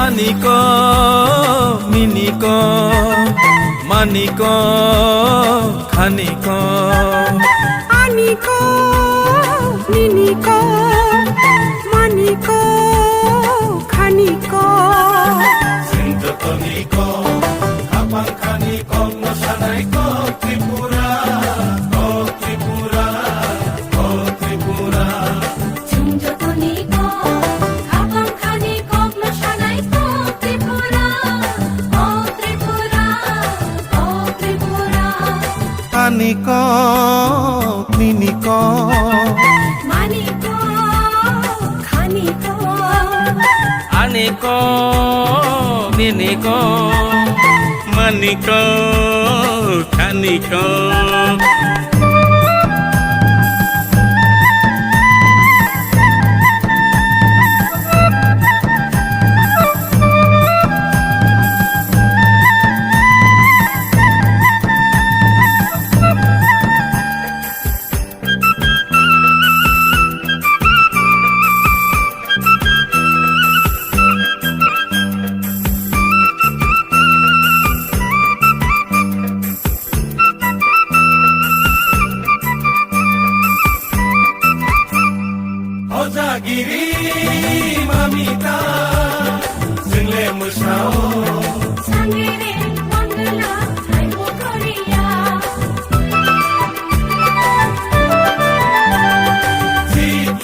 মানিক মিনিক মানিক খানিক আনিক মিনিক মানিক খানিক সিন্ধতনিক খাপাং খানিক মশানাইক ত্রিপুরা ও ত্রিপুরা ও ত্রিপুরা সিন্ধতনিক খাপাং খানিক মশানাইক ত্রিপুরা ও ত্রিপুরা ও ত্রিপুরা আনিক মিনিক মানিক খানিক আনিক মিনিক মানিক খানিক Ojagiri mamita Single musao Sangere mangala Aibo Korea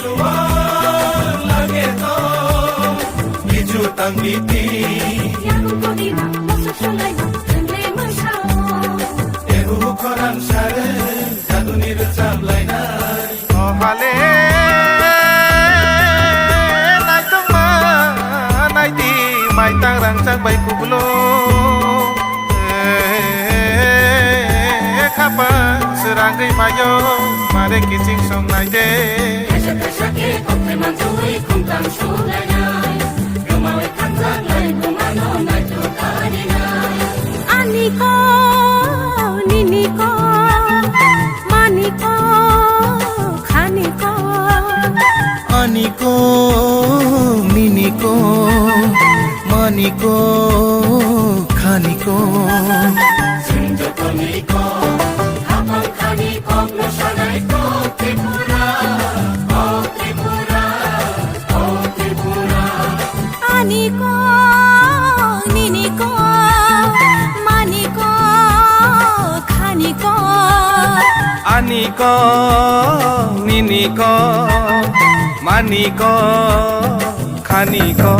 Situan lage to Biju tanggiti Yang kodima Mosa sulaima Single musao Ehu koran sare Jadu nircam lainai Ohale mai tang rang sang bay kublo khapa serang gai mayo mare kicing song nai de Kasha kasha ke kokte manjui kumtam shulai nai Rumawe kanzan lai kumano nai tukari nai Aniko niniko maniko khaniko aniko miniko maniko khaniko sinjotoniko Kapang khaniko nosanaiko Tripura Oh Tripura Oh Tripura Aniko niniko maniko khaniko aniko miniko maniko khaniko